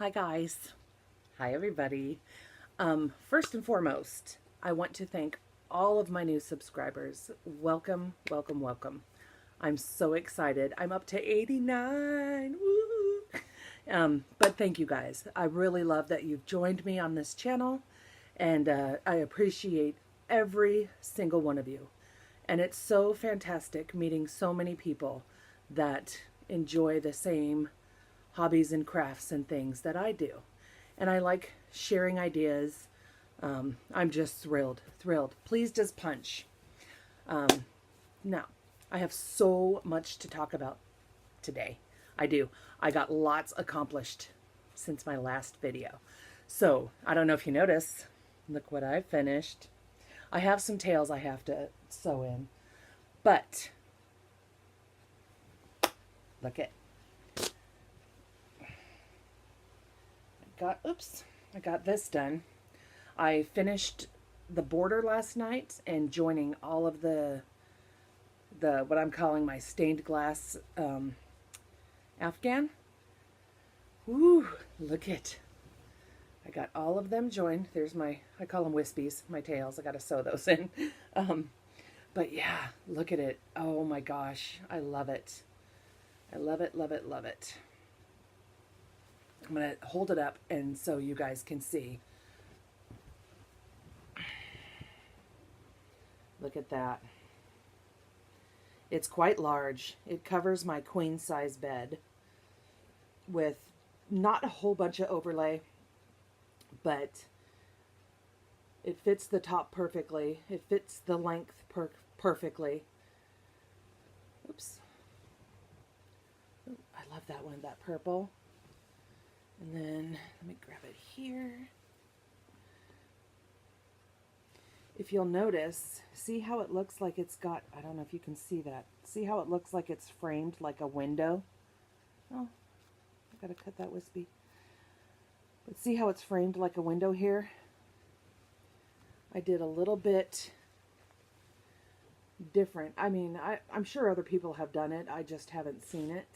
Hi guys. Hi everybody. First and foremost, I want to thank all of my new subscribers. Welcome, welcome, welcome. I'm so excited. I'm up to 89. Woo! But thank you guys. I really love that you've joined me on this channel, and I appreciate every single one of you. And it's so fantastic meeting so many people that enjoy the same hobbies and crafts and things that I do. And I like sharing ideas. I'm just thrilled. Please just punch. Now, I have so much to talk about today. I do. I got lots accomplished since my last video. So, I don't know if you notice, look what I finished. I have some tails I have to sew in, but look at, I got this done. I finished the border last night and joining all of the what I'm calling my stained glass Afghan. Woo, look it. I got all of them joined. There's my, I call them wispies, my tails. I got to sew those in. But yeah, look at it. Oh my gosh, I love it. I love it, love it, love it. I'm going to hold it up and so you guys can see. Look at that. It's quite large. It covers my queen size bed with not a whole bunch of overlay, but it fits the top perfectly. It fits the length perfectly. Oops. Ooh, I love that one, that purple. And then let me grab it here. If you'll notice, see how it looks like it's got, I don't know if you can see that. See how it looks like it's framed like a window? Oh, I gotta cut that wispy. But see how it's framed like a window here? I did a little bit different. I mean, I'm sure other people have done it. I just haven't seen it.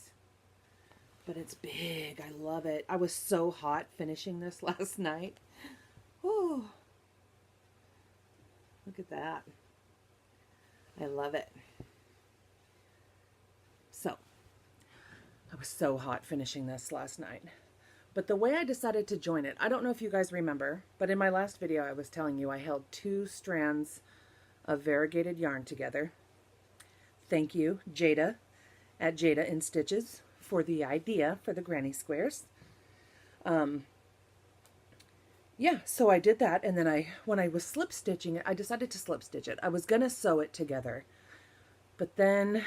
But it's big. I love it. I was so hot finishing this last night. Oh, look at that. I love it. So, I was so hot finishing this last night. But the way I decided to join it, I don't know if you guys remember, but in my last video I was telling you I held 2 strands of variegated yarn together. Thank you, Jayda at JaydaInStitches, for the idea for the granny squares. Yeah, so I did that, and then when I was slip stitching it, I decided to slip stitch it. I was gonna sew it together, but then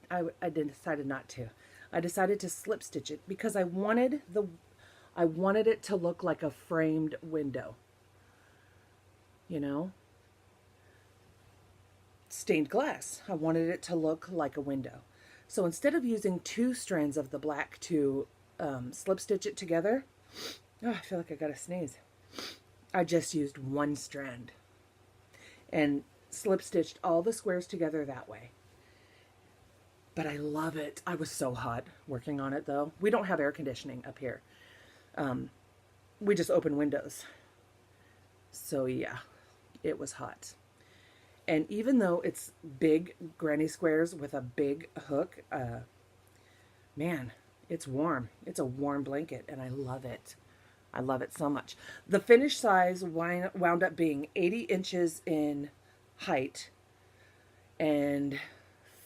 I decided not to. I decided to slip stitch it because I wanted it to look like a framed window. You know? Stained glass. I wanted it to look like a window. So instead of using 2 strands of the black to slip stitch it together, oh, I feel like I gotta sneeze. I just used 1 strand and slip stitched all the squares together that way. But I love it. I was so hot working on it though. We don't have air conditioning up here. We just open windows. So yeah, it was hot. And even though it's big granny squares with a big hook, man, it's warm. It's a warm blanket, and I love it. I love it so much. The finished size wound up being 80 inches in height and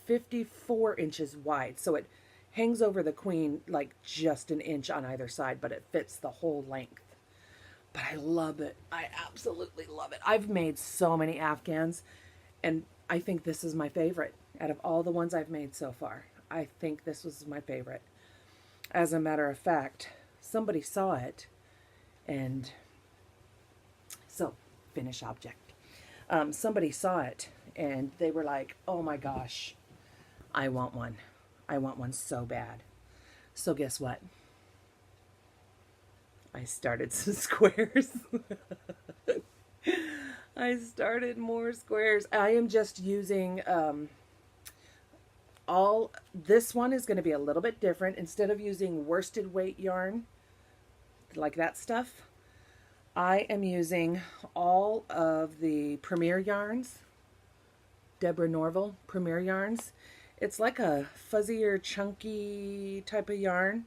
54 inches wide. So it hangs over the queen like just an inch on either side, but it fits the whole length. But I love it. I absolutely love it. I've made so many Afghans, and I think this is my favorite. Out of all the ones I've made so far, I think this was my favorite. As a matter of fact, somebody saw it, and so, finish object. Somebody saw it, and they were like, oh my gosh, I want one. I want one so bad. So guess what? I started some squares. I started more squares. I am just using this one is going to be a little bit different. Instead of using worsted weight yarn, like that stuff, I am using all of the Premier yarns, Deborah Norville Premier yarns. It's like a fuzzier, chunky type of yarn.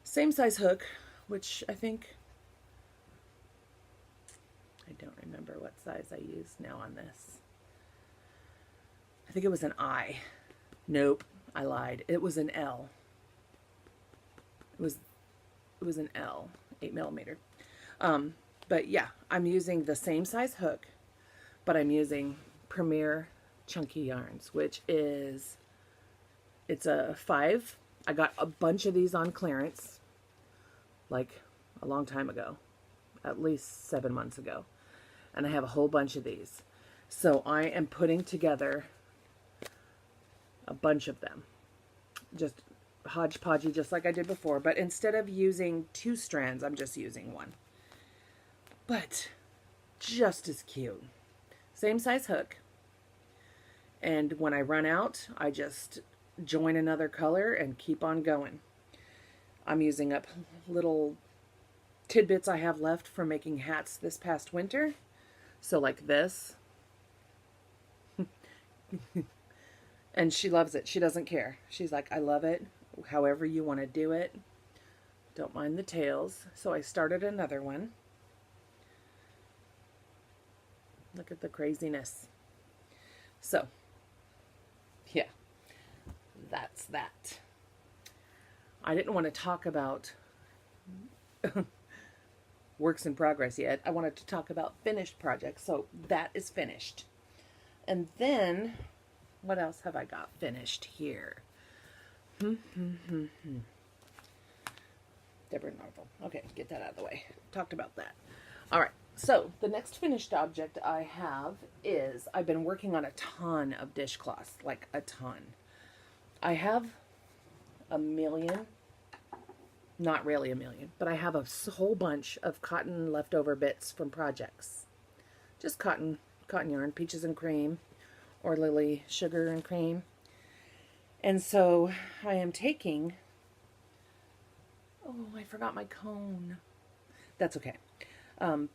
Same size hook, which I think, I don't remember what size I used now on this. I think it was an I. Nope, I lied. It was an L. It was an L, 8mm. But yeah, I'm using the same size hook, but I'm using Premier Chunky Yarns, which is, it's a 5. I got a bunch of these on clearance, like a long time ago, at least 7 months ago. And I have a whole bunch of these. So I am putting together a bunch of them. Just hodgepodgey, just like I did before. But instead of using 2 strands, I'm just using 1. But just as cute. Same size hook. And when I run out, I just join another color and keep on going. I'm using up little tidbits I have left from making hats this past winter. So like this. And she loves it. She doesn't care. She's like, I love it. However you want to do it. Don't mind the tails. So I started another one. Look at the craziness. So, yeah, that's that. I didn't want to talk about works in progress yet. I wanted to talk about finished projects. So that is finished. And then, what else have I got finished here? Deborah Norville. Okay, get that out of the way. Talked about that. All right. So the next finished object I have is, I've been working on a ton of dishcloths, like a ton. I have a million, not really a million, but I have a whole bunch of cotton leftover bits from projects. Just cotton yarn, peaches and cream, or lily sugar and cream. And so I am taking, oh, I forgot my cone. That's okay.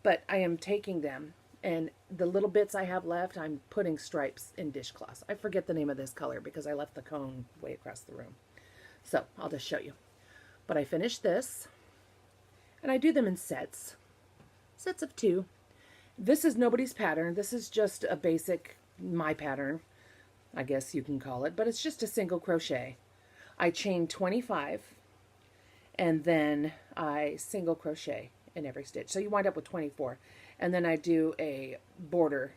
But I am taking them, and the little bits I have left, I'm putting stripes in dishcloths. I forget the name of this color because I left the cone way across the room. So I'll just show you. But I finished this, and I do them in sets of 2. This is nobody's pattern. This is just a basic, my pattern, I guess you can call it, but it's just a single crochet. I chain 25, and then I single crochet in every stitch. So you wind up with 24. And then I do a border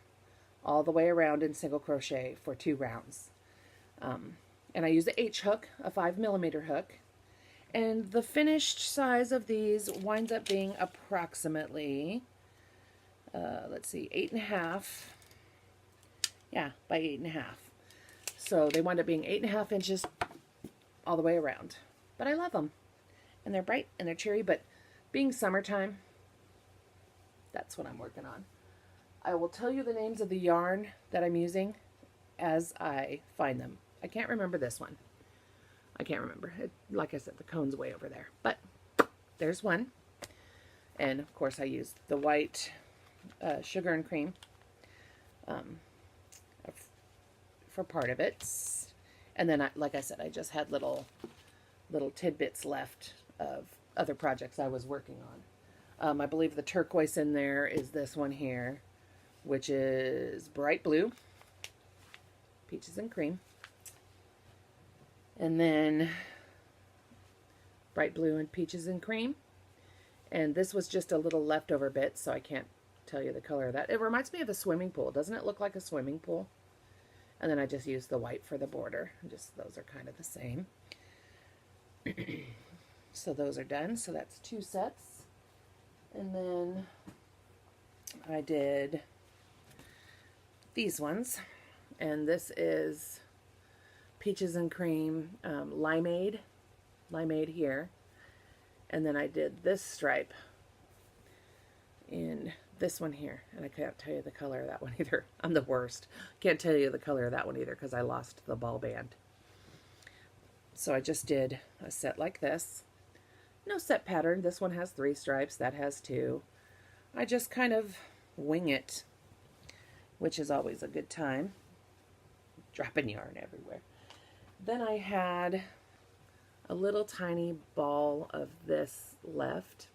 all the way around in single crochet for 2 rounds. And I use the H hook, a 5mm hook. And the finished size of these winds up being approximately, let's see, 8.5. Yeah, by 8.5. So they wind up being 8.5 inches all the way around. But I love them. And they're bright and they're cheery, but being summertime, that's what I'm working on. I will tell you the names of the yarn that I'm using as I find them. I can't remember this one. I can't remember. Like I said, the cone's way over there. But there's one. And of course I used the white sugar and cream for part of it. And then, like I said, I just had little tidbits left of other projects I was working on. I believe the turquoise in there is this one here, which is bright blue, peaches and cream. And then bright blue and peaches and cream. And this was just a little leftover bit, so I can't tell you the color of that. It reminds me of a swimming pool. Doesn't it look like a swimming pool? And then I just used the white for the border. Just those are kind of the same. So those are done. So that's 2 sets. And then I did these ones. And this is peaches and cream limeade here. And then I did this stripe in this one here. And I can't tell you the color of that one either. I'm the worst. Can't tell you the color of that one either because I lost the ball band. So I just did a set like this. No set pattern. This one has 3 stripes, that has 2. I just kind of wing it, which is always a good time. Dropping yarn everywhere. Then I had a little tiny ball of this left,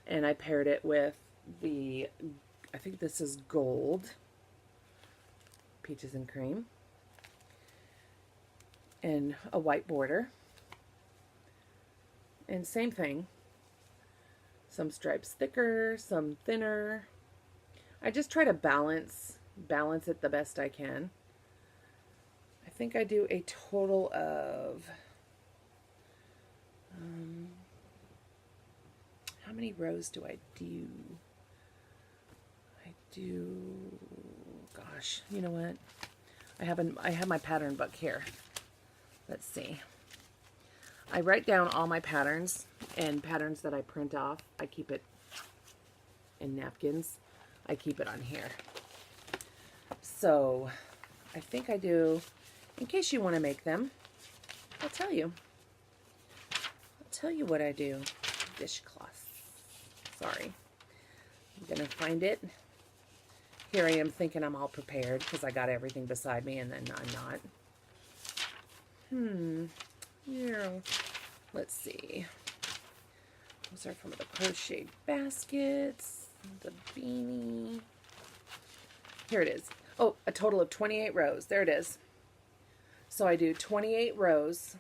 and I paired it with the, I think this is gold, peaches and cream, and a white border. And same thing, some stripes thicker, some thinner. I just try to balance it the best I can. I think I do a total of, how many rows do I do? I do, gosh, you know what? I have my pattern book here. Let's see. I write down all my patterns, and patterns that I print off, I keep it in napkins. I keep it on here. So I think I do, in case you want to make them, I'll tell you. I'll tell you what I do. Dishcloth. Sorry. I'm going to find it. Here I am thinking I'm all prepared because I got everything beside me, and then I'm not. Yeah. Let's see. Those are from the crochet baskets. The beanie. Here it is. Oh, a total of 28 rows. There it is. So I do 28 rows.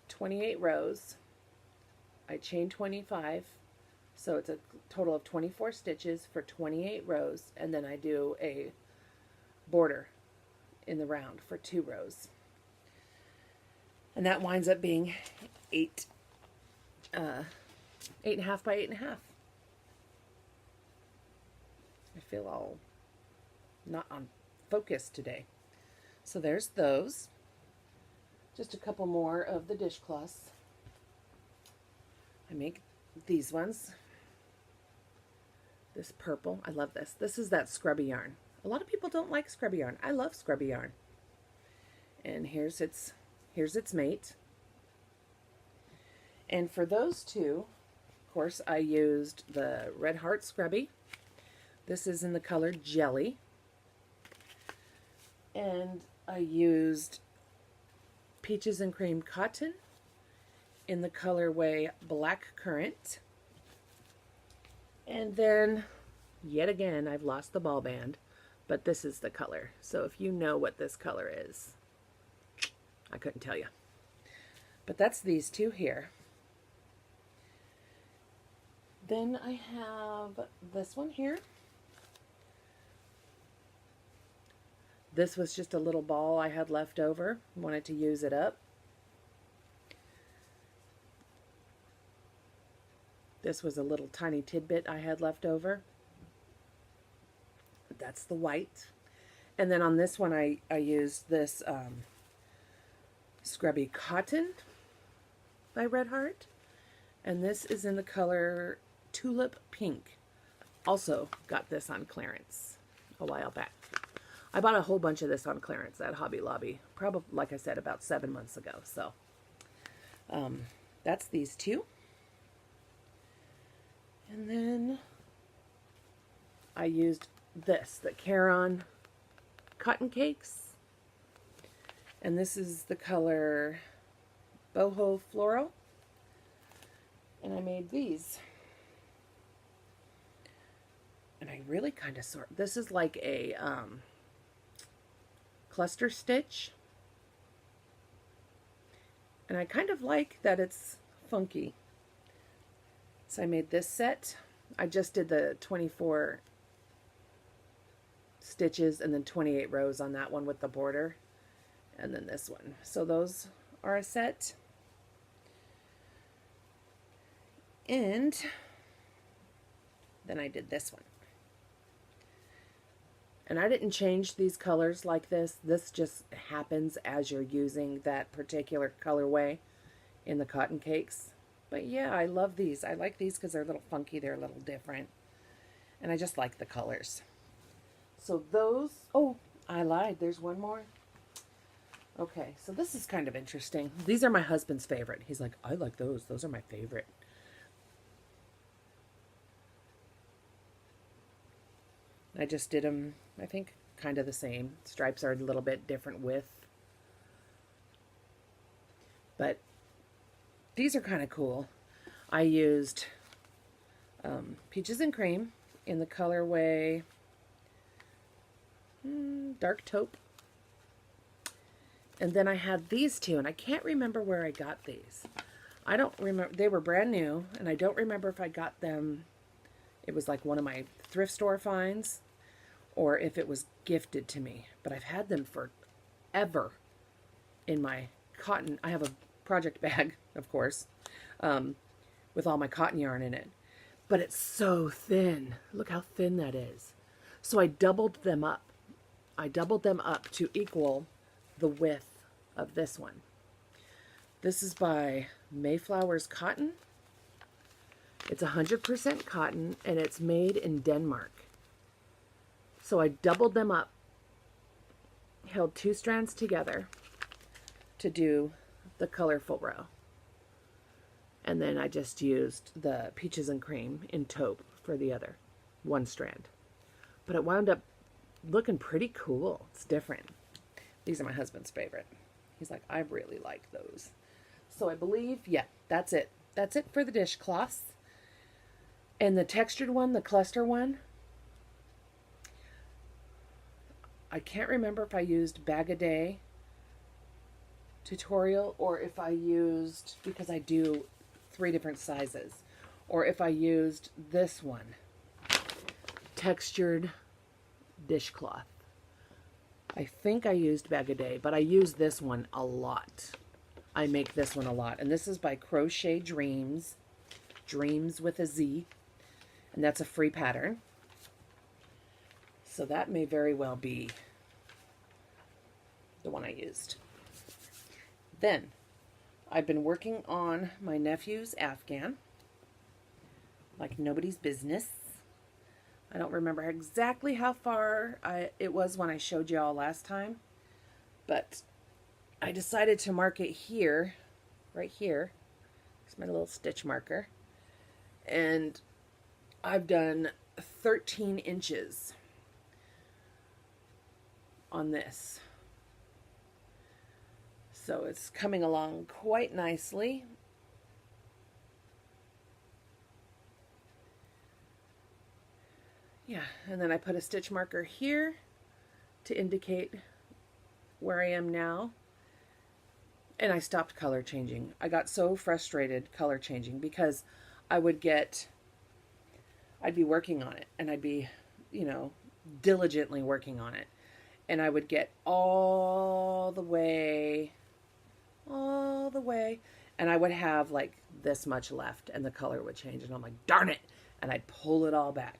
28 rows. I chain 25. So it's a total of 24 stitches for 28 rows. And then I do a border in the round for 2 rows. And that winds up being 8.5 by 8.5. I feel all not on focus today. So there's those. Just a couple more of the dishcloths. I make these ones. This purple, I love this. This is that scrubby yarn. A lot of people don't like scrubby yarn. I love scrubby yarn. And here's its mate. And for those two, of course, I used the Red Heart Scrubby. This is in the color Jelly. And I used Peaches and Cream Cotton in the colorway Black Currant. And then, yet again, I've lost the ball band, but this is the color. So if you know what this color is, I couldn't tell you. But that's these two here. Then I have this one here. This was just a little ball I had left over. Wanted to use it up. This was a little tiny tidbit I had left over. That's the white. And then on this one I used this Scrubby Cotton by Red Heart. And this is in the color Tulip Pink. Also got this on clearance a while back. I bought a whole bunch of this on clearance at Hobby Lobby, probably, like I said, about 7 months ago. So that's these two. And then I used this, the Caron Cotton Cakes. And this is the color Boho Floral. And I made these. And I really kind of sort, this is like a cluster stitch. And I kind of like that it's funky. So I made this set. I just did the 24 stitches and then 28 rows on that one with the border. And then this one. So those are a set. And then I did this one. And I didn't change these colors like this. This just happens as you're using that particular colorway in the cotton cakes. But yeah, I love these. I like these because they're a little funky. They're a little different. And I just like the colors. So those, oh, I lied. There's one more. Okay, so this is kind of interesting. These are my husband's favorite. He's like, I like those. Those are my favorite. I just did them, I think, kind of the same. Stripes are a little bit different width. But these are kind of cool. I used Peaches and Cream in the colorway Dark Taupe. And then I had these two, and I can't remember where I got these. I don't remember. They were brand new, and I don't remember if I got them. It was like one of my thrift store finds, or if it was gifted to me. But I've had them forever in my cotton. I have a project bag, of course, with all my cotton yarn in it. But it's so thin. Look how thin that is. So I doubled them up. I doubled them up to equal the width of this one. This is by Mayflower's Cotton. It's 100% cotton, and it's made in Denmark. So I doubled them up, held 2 strands together to do the colorful row. And then I just used the Peaches and Cream in taupe for the other 1 strand. But it wound up looking pretty cool. It's different. These are my husband's favorite. He's like, I really like those. So I believe, yeah, that's it. That's it for the dishcloths. And the textured one, the cluster one, I can't remember if I used Bag a Day tutorial or if I used, because I do 3 different sizes, or if I used this one, textured dishcloth. I think I used Bag a Day, but I use this one a lot. I make this one a lot. And this is by Crochet Dreamz. Dreamz with a Z. And that's a free pattern. So that may very well be the one I used. Then, I've been working on my nephew's Afghan. Like nobody's business. I don't remember exactly how far it was when I showed you all last time. But I decided to mark it here, right here. It's my little stitch marker. And I've done 13 inches on this. So it's coming along quite nicely. Yeah, and then I put a stitch marker here to indicate where I am now. And I stopped color changing. I got so frustrated color changing because I'd be working on it and I'd be, diligently working on it. And I would get all the way, and I would have like this much left and the color would change. And I'm like, darn it. And I'd pull it all back.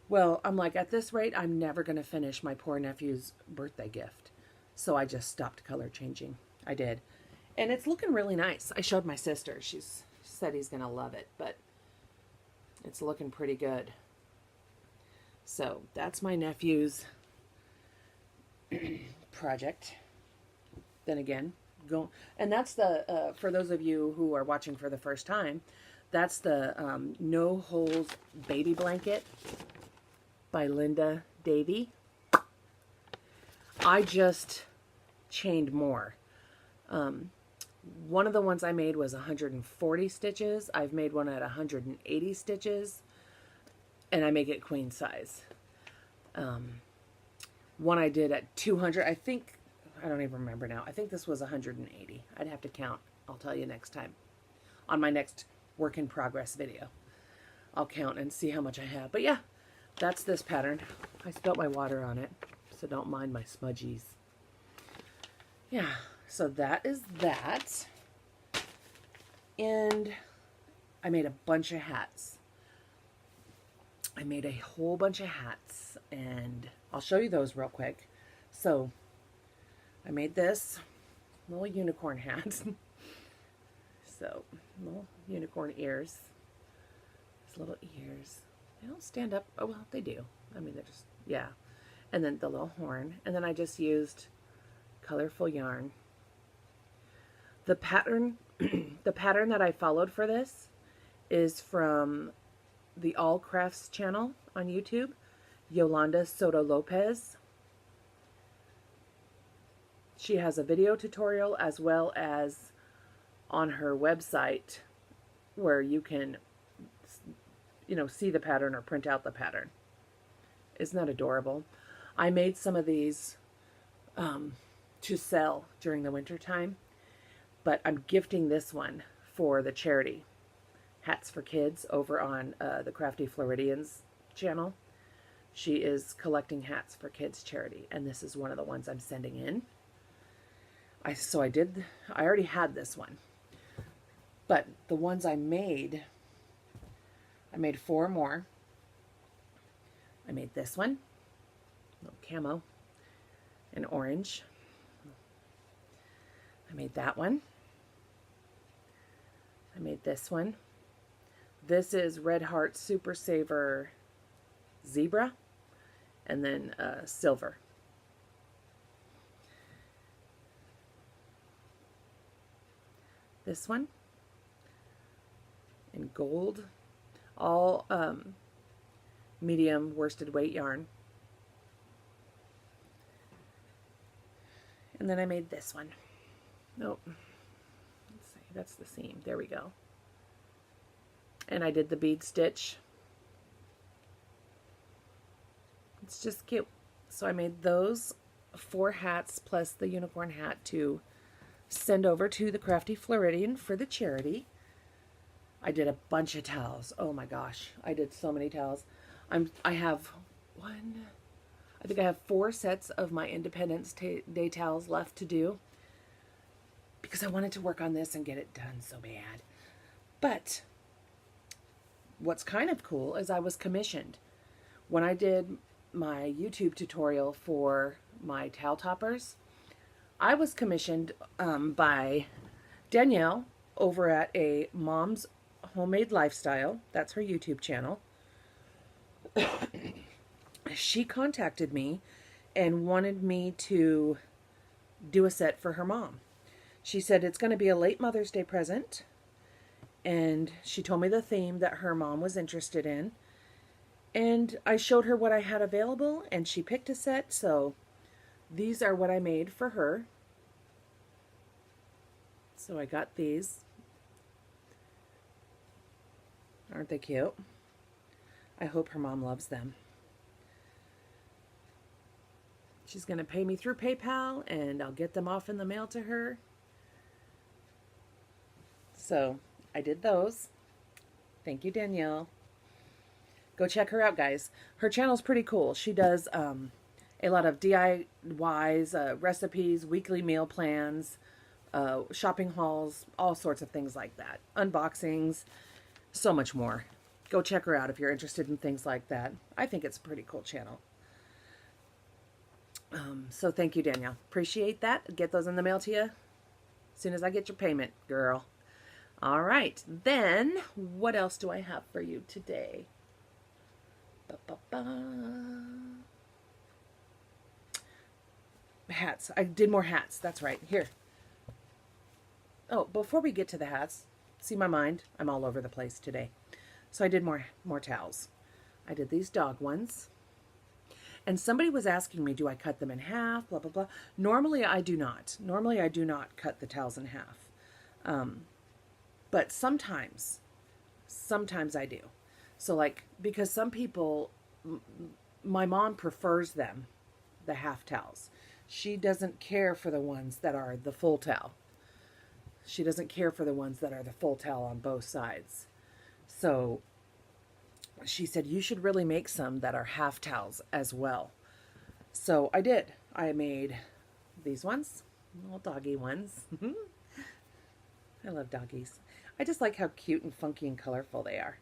Well, I'm like, at this rate, I'm never going to finish my poor nephew's birthday gift. So I just stopped color changing. I did. And it's looking really nice. I showed my sister. She said he's going to love it, but it's looking pretty good. So that's my nephew's project. Then again, and that's the, for those of you who are watching for the first time, that's the No Holes Baby Blanket by Davie. I just chained more. One of the ones I made was 140 stitches. I've made one at 180 stitches, and I make it queen size. One I did at 200, I think, I don't even remember now. I think this was 180. I'd have to count. I'll tell you next time. On my next work in progress video. I'll count and see how much I have. But yeah, that's this pattern. I spilt my water on it, so don't mind my smudgies. Yeah, so that is that. And I made a bunch of hats. I made a whole bunch of hats, and I'll show you those real quick. So I made this little unicorn hat. So little unicorn ears. These little ears. They don't stand up. Oh, well, they do. I mean, they're just, yeah. And then the little horn. And then I just used colorful yarn. The pattern, the pattern that I followed for this is from the All Crafts channel on YouTube, Yolanda Soto Lopez. She has a video tutorial as well as on her website where you can, you know, see the pattern or print out the pattern. Isn't that adorable? I made some of these to sell during the winter time, but I'm gifting this one for the charity Hats for Kids over on the Crafty Floridian's channel. She is collecting hats for kids charity, and this is one of the ones I'm sending in. I already had this one, but the ones I made 4 more. I made this one, little camo, and orange. I made that one. I made this one. This is Red Heart Super Saver Zebra, and then silver. This one in gold, all medium worsted weight yarn. And then I made this one. Nope. Let's see, that's the seam. There we go. And I did the bead stitch. It's just cute. So I made those 4 hats plus the unicorn hat to send over to the Crafty Floridian for the charity. I did a bunch of towels. Oh my gosh, I did so many towels. I have 4 sets of my Independence Day towels left to do because I wanted to work on this and get it done so bad. But what's kind of cool is I was commissioned. When I did my YouTube tutorial for my towel toppers, I was commissioned by Danielle over at a Mom's Homemade Lifestyle. That's her YouTube channel. She contacted me and wanted me to do a set for her mom. She said it's going to be a late Mother's Day present, and she told me the theme that her mom was interested in, and I showed her what I had available, and she picked a set. So these are what I made for her. So I got these. Aren't they cute? I hope her mom loves them. She's going to pay me through PayPal, and I'll get them off in the mail to her. So I did those. Thank you, Danielle. Go check her out, guys. Her channel's pretty cool. She does a lot of DIYs, recipes, weekly meal plans, shopping hauls, all sorts of things like that. Unboxings, so much more. Go check her out if you're interested in things like that. I think it's a pretty cool channel. So thank you, Danielle. Appreciate that. Get those in the mail to you as soon as I get your payment, girl. All right. Then, what else do I have for you today? Hats. I did more hats. That's right. Here. Oh, before we get to the hats, see my mind? I'm all over the place today. So I did more towels. I did these dog ones. And somebody was asking me, do I cut them in half? Blah, blah, blah. Normally I do not. Normally I do not cut the towels in half. But sometimes I do. So like, because some people, my mom prefers them, the half towels. She doesn't care for the ones that are the full towel. She doesn't care for the ones that are the full towel on both sides. So she said, you should really make some that are half towels as well. So I did. I made these ones, little doggy ones. I love doggies. I just like how cute and funky and colorful they are.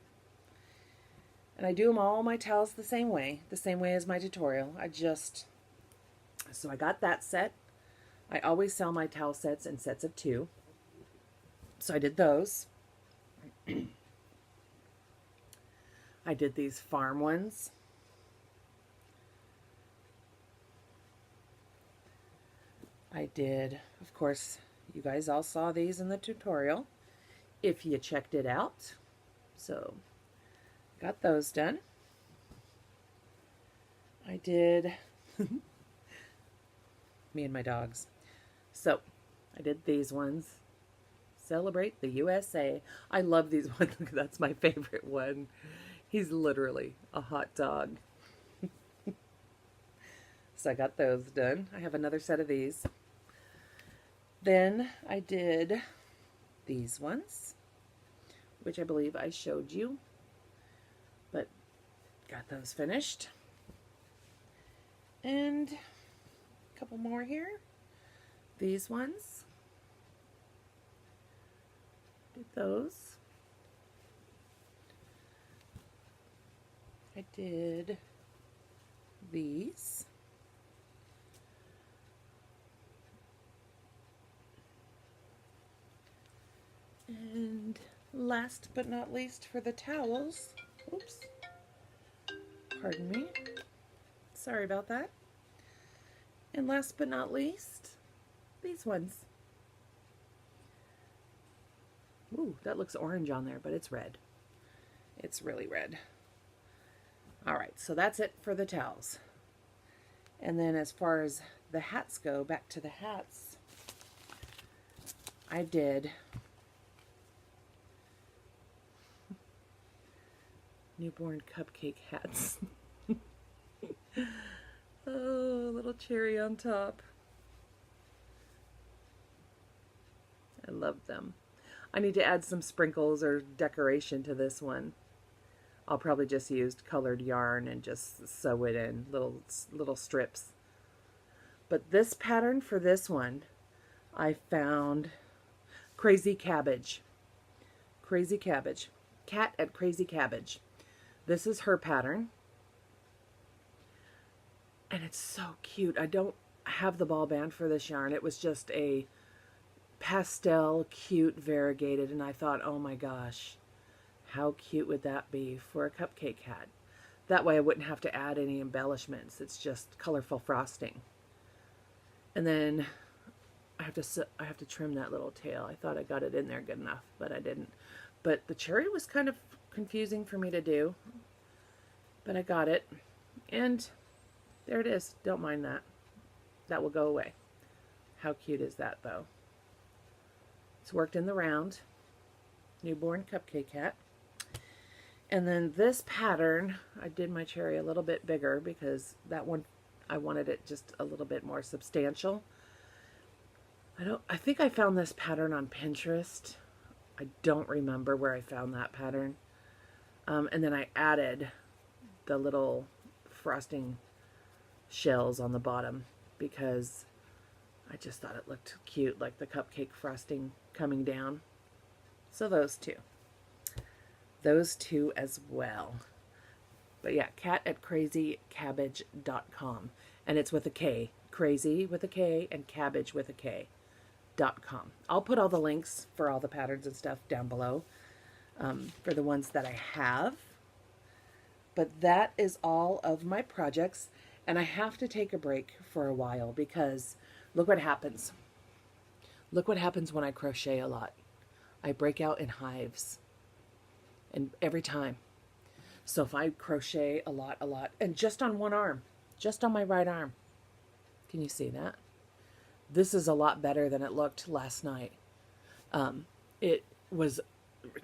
And I do them all my towels the same way as my tutorial. So I got that set. I always sell my towel sets in sets of 2. So I did those. I did these farm ones. I did, of course, you guys all saw these in the tutorial if you checked it out. So got those done. I did me and my dogs. So I did these ones. Celebrate the USA. I love these ones. That's my favorite one. He's literally a hot dog. So I got those done. I have another set of these. Then I did these ones, which I believe I showed you, but got those finished. And a couple more here. These ones. Did those. I did these. And last but not least for the towels, oops, pardon me, sorry about that. And last but not least, these ones. Ooh, that looks orange on there, but it's red. It's really red. All right, so that's it for the towels. And then as far as the hats go, back to the hats, I did newborn cupcake hats. Oh, little cherry on top. I love them. I need to add some sprinkles or decoration to this one. I'll probably just use colored yarn and just sew it in little strips. But this pattern for this one, I found Crazy Kabbage. Crazy Kabbage. Cat at Crazy Kabbage. This is her pattern. And it's so cute. I don't have the ball band for this yarn. It was just a pastel, cute, variegated, and I thought, oh my gosh, how cute would that be for a cupcake hat? That way I wouldn't have to add any embellishments. It's just colorful frosting. And then I have to trim that little tail. I thought I got it in there good enough, but I didn't. But the cherry was kind of confusing for me to do, but I got it. And there it is. Don't mind that. That will go away. How cute is that, though? It's worked in the round. Newborn cupcake hat. And then this pattern, I did my cherry a little bit bigger because that one, I wanted it just a little bit more substantial. I think I found this pattern on Pinterest. I don't remember where I found that pattern. And then I added the little frosting shells on the bottom because I just thought it looked cute, like the cupcake frosting coming down. So those two. Those two as well. But yeah, cat at crazycabbage.com. And it's with a K. Crazy with a K and cabbage with a K.com. I'll put all the links for all the patterns and stuff down below for the ones that I have. But that is all of my projects. And I have to take a break for a while because look what happens. Look what happens when I crochet a lot. I break out in hives. And every time. So if I crochet a lot, and just on one arm, just on my right arm. Can you see that? This is a lot better than it looked last night. It was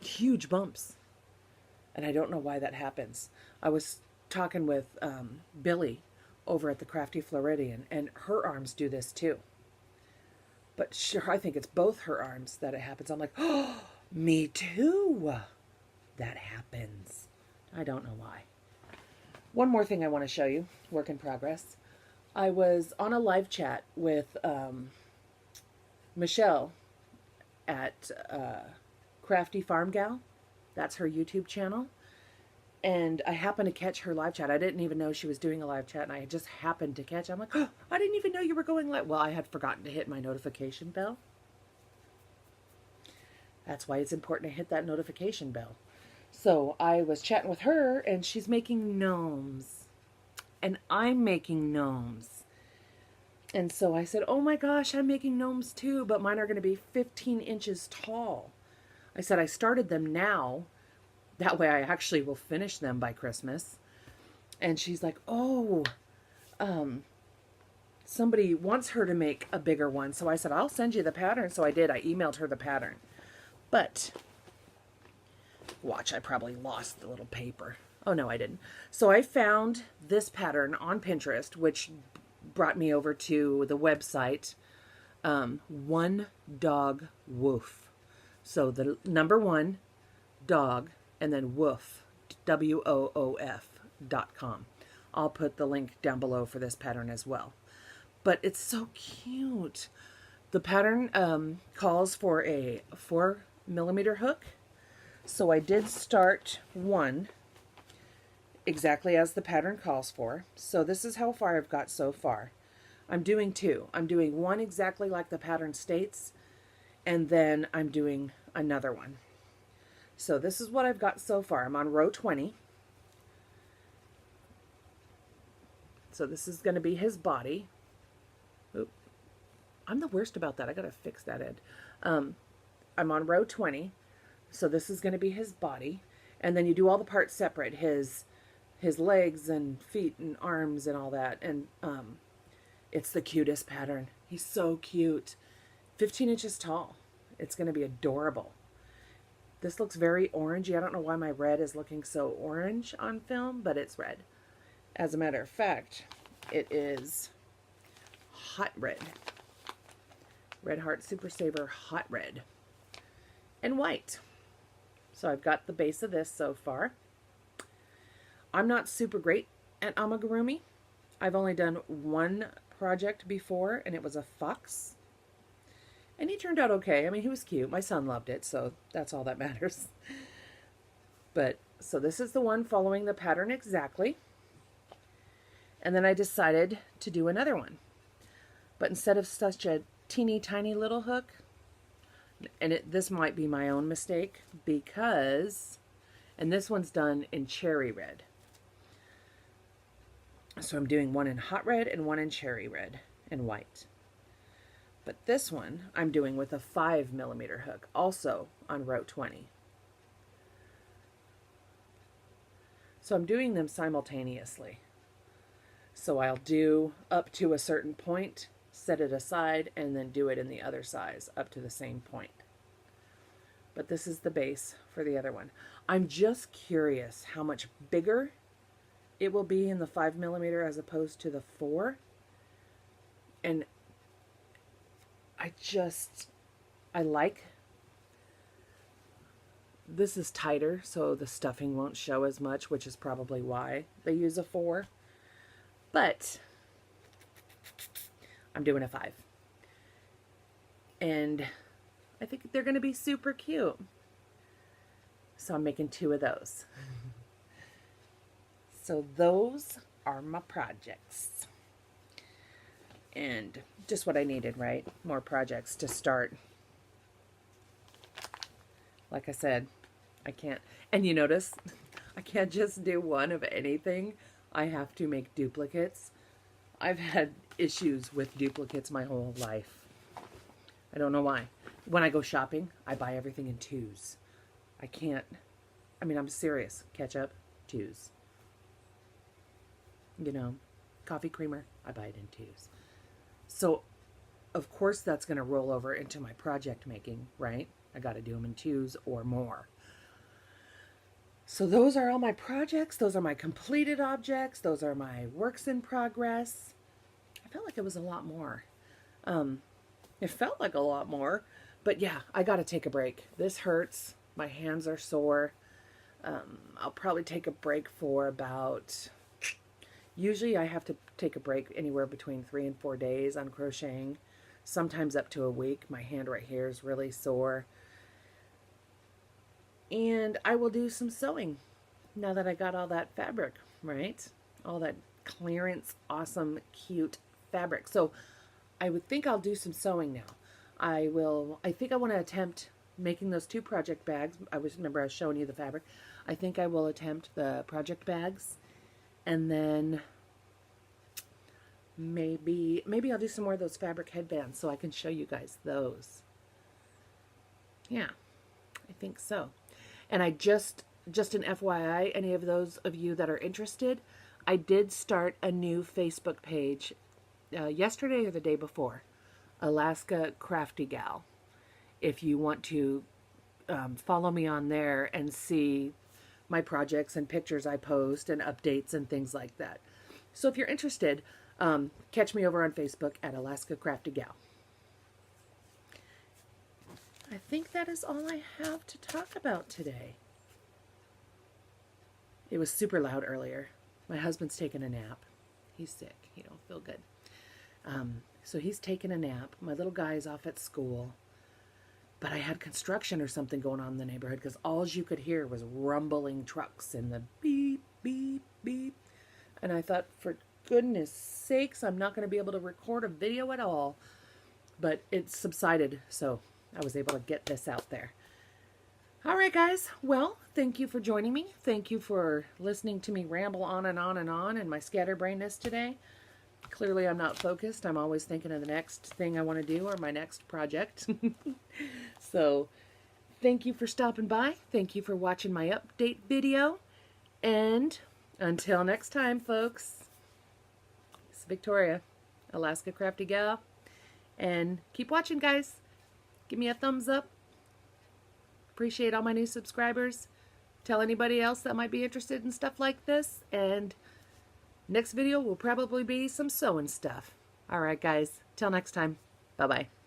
huge bumps. And I don't know why that happens. I was talking with Billie over at the Crafty Floridian, and her arms do this too. But sure, I think it's both her arms that it happens. I'm like, oh, me too. That happens. I don't know why. One more thing I want to show you, work in progress. I was on a live chat with Michelle at Crafty Farm Gal. That's her YouTube channel. And I happened to catch her live chat. I didn't even know she was doing a live chat, and I just happened to catch it. I'm like, oh, I didn't even know you were going live. Well, I had forgotten to hit my notification bell. That's why it's important to hit that notification bell. So I was chatting with her, and she's making gnomes. And I'm making gnomes. And so I said, oh my gosh, I'm making gnomes too, but mine are going to be 15 inches tall. I said, I started them now. That way I actually will finish them by Christmas. And she's like, oh, somebody wants her to make a bigger one. So I said, I'll send you the pattern. So I did. I emailed her the pattern. But watch, I probably lost the little paper. Oh, no, I didn't. So I found this pattern on Pinterest, which brought me over to the website, One Dog Woof. So the number one, dog, and then woof, WOOF.com. I'll put the link down below for this pattern as well. But it's so cute. The pattern calls for a 4mm hook. So I did start one exactly as the pattern calls for. So this is how far I've got so far. I'm doing two. I'm doing one exactly like the pattern states, and then I'm doing another one. So this is what I've got so far. I'm on row 20. So this is going to be his body. Oop. I'm the worst about that. I got to fix that, Ed. I'm on row 20. So this is going to be his body. And then you do all the parts separate. His legs and feet and arms and all that. And it's the cutest pattern. He's so cute. 15 inches tall. It's going to be adorable. This looks very orangey. I don't know why my red is looking so orange on film, but it's red. As a matter of fact, it is hot red. Red Heart Super Saver Hot Red. And white. So I've got the base of this so far. I'm not super great at amigurumi. I've only done one project before, and it was a fox. And he turned out okay. I mean, he was cute. My son loved it, so that's all that matters. But, so this is the one following the pattern exactly. And then I decided to do another one. But instead of such a teeny tiny little hook, and this might be my own mistake, because, and this one's done in cherry red. So I'm doing one in hot red and one in cherry red and white. But this one I'm doing with a 5mm hook, also on row 20. So I'm doing them simultaneously. So I'll do up to a certain point, set it aside, and then do it in the other size up to the same point. But this is the base for the other one. I'm just curious how much bigger it will be in the 5mm as opposed to the 4. And I like, this is tighter, so the stuffing won't show as much, which is probably why they use a 4. But I'm doing a 5. And I think they're going to be super cute. So I'm making 2 of those. So those are my projects. And just what I needed, right? More projects to start. Like I said, I can't, and you notice, I can't just do one of anything. I have to make duplicates. I've had issues with duplicates my whole life. I don't know why. When I go shopping, I buy everything in 2s. I can't, I mean, I'm serious. Ketchup, 2s. You know, coffee creamer, I buy it in 2s. So, of course, that's going to roll over into my project making, right? I got to do them in 2s or more. So those are all my projects. Those are my completed objects. Those are my works in progress. I felt like it was a lot more. It felt like a lot more. But yeah, I got to take a break. This hurts. My hands are sore. I'll probably take a break for about... Usually I have to take a break anywhere between 3 and 4 days on crocheting, sometimes up to a week. My hand right here is really sore. And I will do some sewing now that I got all that fabric, right? All that clearance, awesome, cute fabric. So I would think I'll do some sewing now. I think I want to attempt making those 2 project bags. Remember I was showing you the fabric. I think I will attempt the project bags. And then maybe I'll do some more of those fabric headbands so I can show you guys those. Yeah, I think so. And I just an FYI, any of those of you that are interested, I did start a new Facebook page yesterday or the day before, Alaska Crafty Gal. If you want to follow me on there and see my projects and pictures I post and updates and things like that. So if you're interested, catch me over on Facebook at Alaska Crafty Gal. I think that is all I have to talk about today. It was super loud earlier. My husband's taking a nap. He's sick. He don't feel good. So he's taking a nap. My little guy is off at school. But I had construction or something going on in the neighborhood because all you could hear was rumbling trucks and the beep, beep, beep. And I thought, for goodness sakes, I'm not going to be able to record a video at all. But it subsided, so I was able to get this out there. All right, guys. Well, thank you for joining me. Thank you for listening to me ramble on and on and on and my scatterbrainness today. Clearly, I'm not focused. I'm always thinking of the next thing I want to do or my next project. So, thank you for stopping by. Thank you for watching my update video. And until next time, folks, it's Victoria, Alaska Crafty Gal. And keep watching, guys. Give me a thumbs up. Appreciate all my new subscribers. Tell anybody else that might be interested in stuff like this. And next video will probably be some sewing stuff. All right, guys. Till next time. Bye-bye.